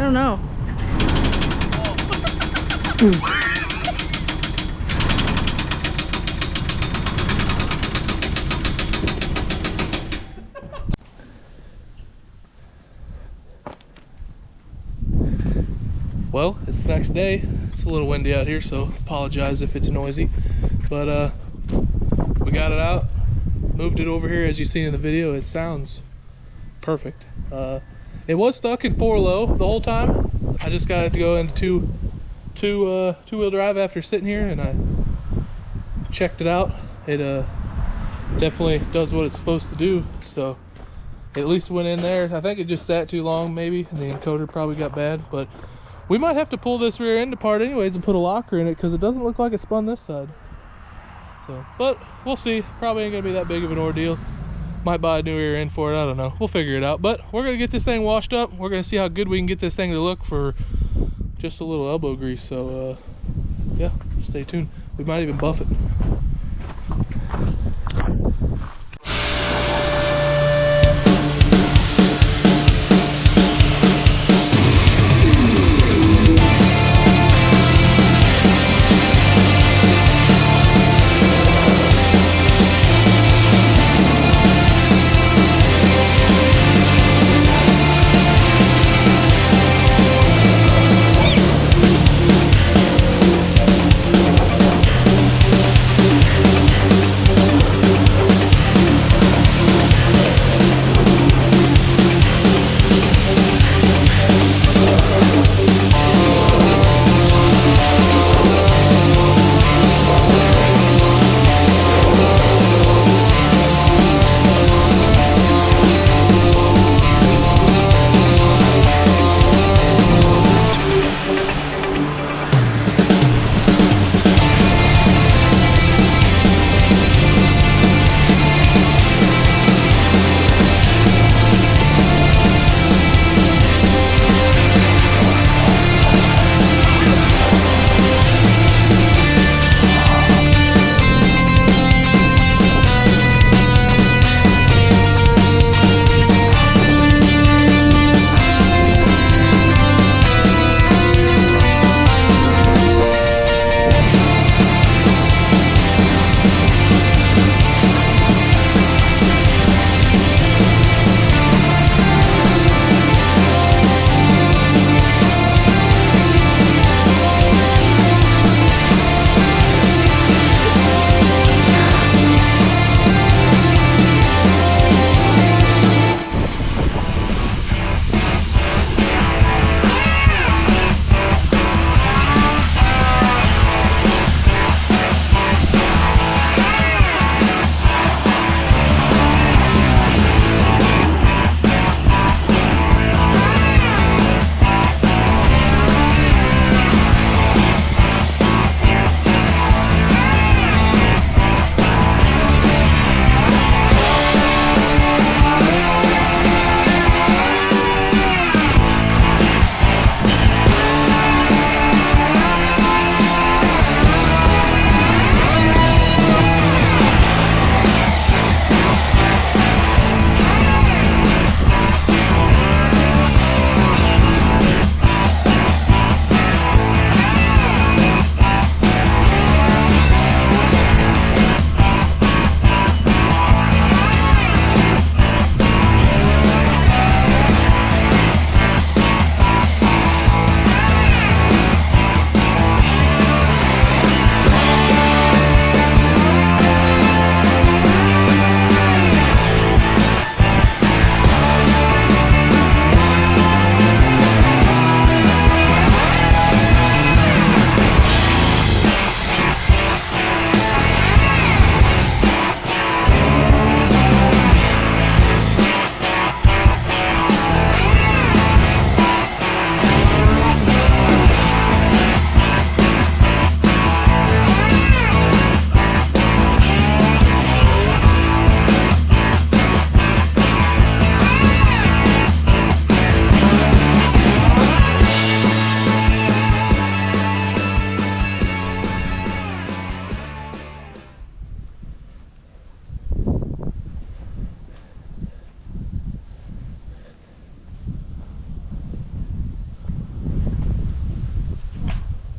don't know. Well, it's the next day. It's a little windy out here, so apologize if it's noisy. But we got it out, moved it over here. As you see in the video, it sounds perfect. It was stuck in 4-low the whole time. I just got it to go into two-wheel drive after sitting here, and I checked it out. It definitely does what it's supposed to do. So at least went in there. I think it just sat too long, maybe, and the encoder probably got bad. But we might have to pull this rear end apart anyways and put a locker in it, because it doesn't look like it spun this side. So, but we'll see. Probably ain't gonna be that big of an ordeal. Might buy a new rear end for it, I don't know. We'll figure it out. But we're gonna get this thing washed up. We're gonna see how good we can get this thing to look for just a little elbow grease. So yeah, stay tuned. We might even buff it.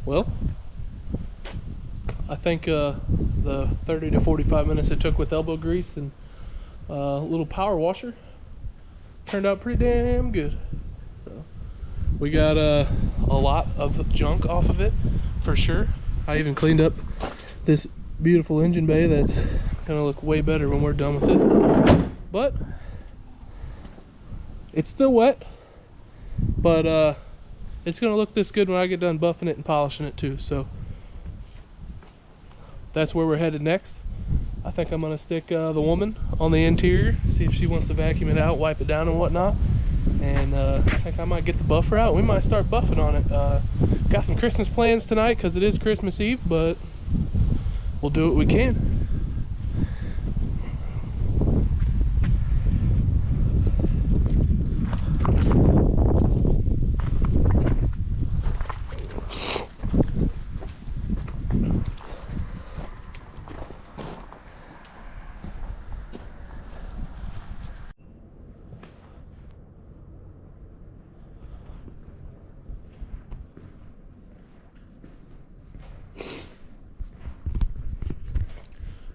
well, I think the 30 to 45 minutes it took with elbow grease and a little power washer turned out pretty damn good. So we got a lot of junk off of it for sure. I even cleaned up this beautiful engine bay that's gonna look way better when we're done with it. But it's still wet, but it's gonna look this good when I get done buffing it and polishing it too. So that's where we're headed next. I think I'm gonna stick the woman on the interior, see if she wants to vacuum it out, wipe it down and whatnot. And I think I might get the buffer out. We might start buffing on it. Got some Christmas plans tonight because it is Christmas Eve, but we'll do what we can.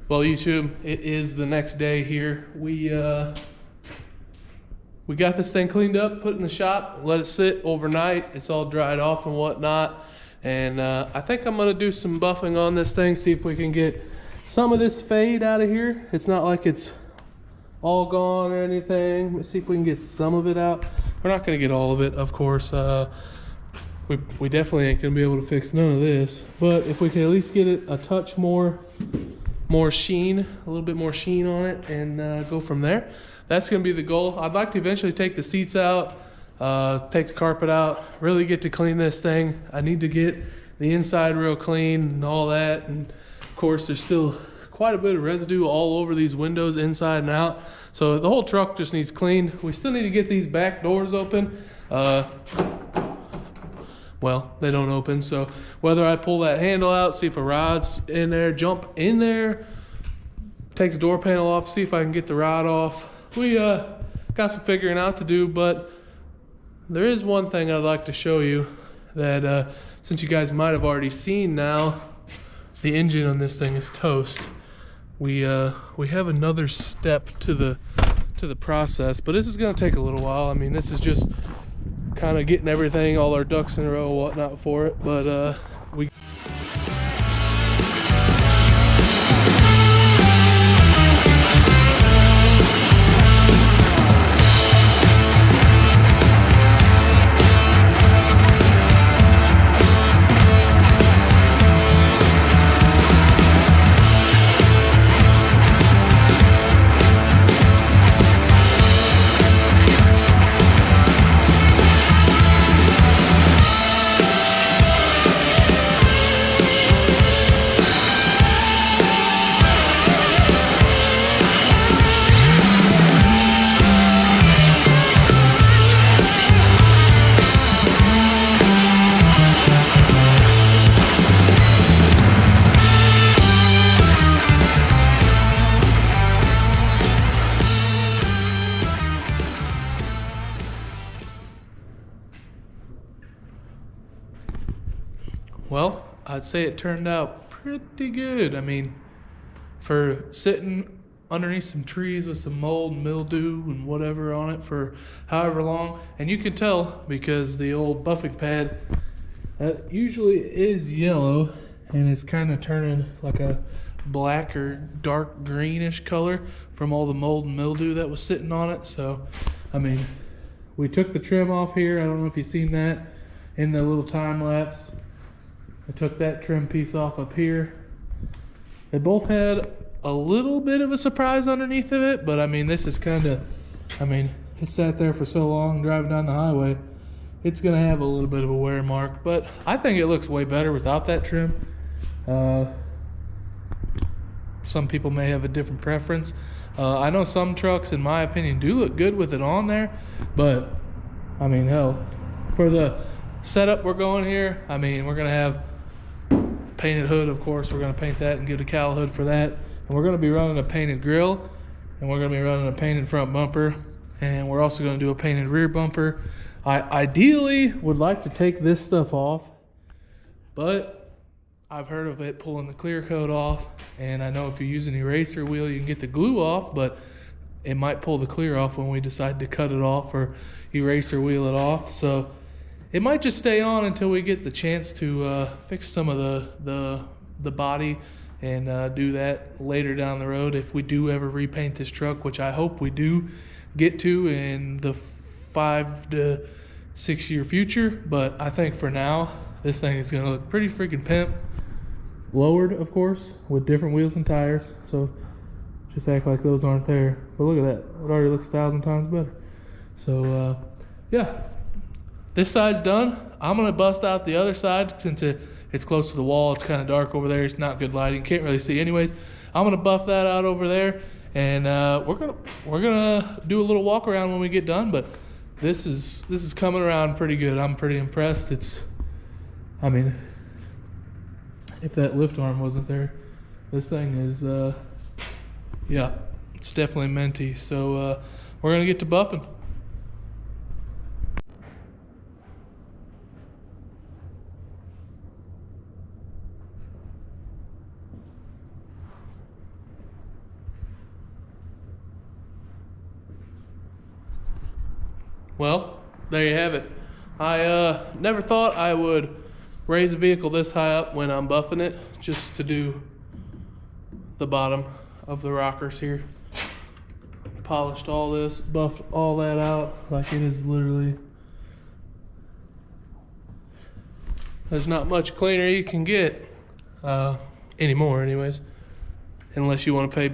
Well, YouTube, it is the next day here. We got this thing cleaned up, put it in the shop, let it sit overnight. It's all dried off and whatnot. And I think I'm gonna do some buffing on this thing, see if we can get some of this fade out of here. It's not like it's all gone or anything. Let's see if we can get some of it out. We're not gonna get all of it, of course. We definitely ain't gonna be able to fix none of this. But if we can at least get it a touch more sheen, a little bit more sheen on it, and go from there. That's gonna be the goal. I'd like to eventually take the seats out, take the carpet out, really get to clean this thing. I need to get the inside real clean and all that. And of course, there's still quite a bit of residue all over these windows, inside and out. So the whole truck just needs cleaned. We still need to get these back doors open. Well, they don't open, so whether I pull that handle out, see if a rod's in there, jump in there, take the door panel off, see if I can get the rod off. We got some figuring out to do, but there is one thing I'd like to show you that since you guys might have already seen now, the engine on this thing is toast. We have another step to the process, but this is gonna take a little while. I mean, this is just kind of getting everything, all our ducks in a row and whatnot for it, but we Well, I'd say it turned out pretty good. I mean, for sitting underneath some trees with some mold and mildew and whatever on it for however long, and you can tell because the old buffing pad usually is yellow and it's kind of turning like a black or dark greenish color from all the mold and mildew that was sitting on it. So, I mean, we took the trim off here. I don't know if you've seen that in the little time lapse. I took that trim piece off up here. They both had a little bit of a surprise underneath of it, but I mean, this is kind of, I mean, it sat there for so long driving down the highway. It's going to have a little bit of a wear mark, but I think it looks way better without that trim. Some people may have a different preference. I know some trucks, in my opinion, do look good with it on there, but I mean, hell, for the setup we're going here, I mean, we're going to have painted hood, of course. We're going to paint that and get a cowl hood for that. And we're going to be running a painted grill, and we're going to be running a painted front bumper, and we're also going to do a painted rear bumper. I ideally would like to take this stuff off, but I've heard of it pulling the clear coat off, and I know if you use an eraser wheel you can get the glue off, but it might pull the clear off when we decide to cut it off or eraser wheel it off. So it might just stay on until we get the chance to fix some of the body and do that later down the road if we do ever repaint this truck, which I hope we do get to in the 5 to 6 year future. But I think for now, this thing is gonna look pretty freaking pimp. Lowered, of course, with different wheels and tires. So just act like those aren't there. But look at that, it already looks 1,000 times better. So yeah, this side's done. I'm gonna bust out the other side since it's close to the wall. It's kind of dark over there. It's not good lighting. Can't really see anyways. I'm gonna buff that out over there, and we're gonna do a little walk around when we get done. But this is coming around pretty good. I'm pretty impressed. I mean, if that lift arm wasn't there, this thing is yeah, it's definitely minty. So we're gonna get to buffing. Well, there you have it. I never thought I would raise a vehicle this high up when I'm buffing it, just to do the bottom of the rockers here. Polished all this, buffed all that out. Like, it is literally, there's not much cleaner you can get anymore anyways, unless you want to pay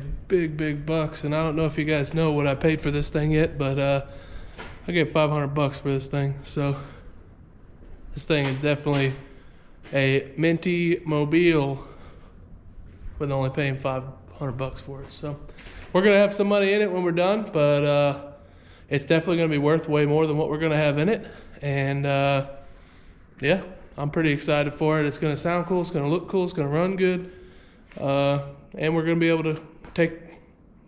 big bucks. And I don't know if you guys know what I paid for this thing yet, but I gave $500 for this thing. So this thing is definitely a minty mobile with only paying $500 for it. So we're gonna have some money in it when we're done, but it's definitely gonna be worth way more than what we're gonna have in it. And yeah, I'm pretty excited for it. It's gonna sound cool, it's gonna look cool, it's gonna run good, and we're gonna be able to take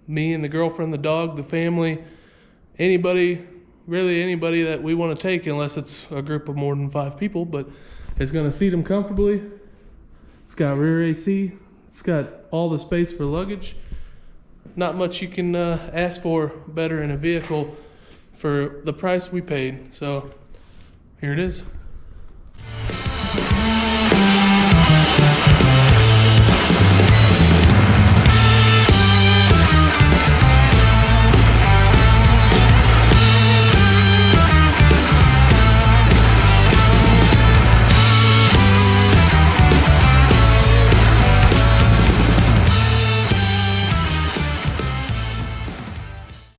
me and the girlfriend, the dog, the family, anybody that we want to take, unless it's a group of more than 5 people, but it's going to seat them comfortably. It's got rear AC. It's got all the space for luggage. Not much you can ask for better in a vehicle for the price we paid. So here it is.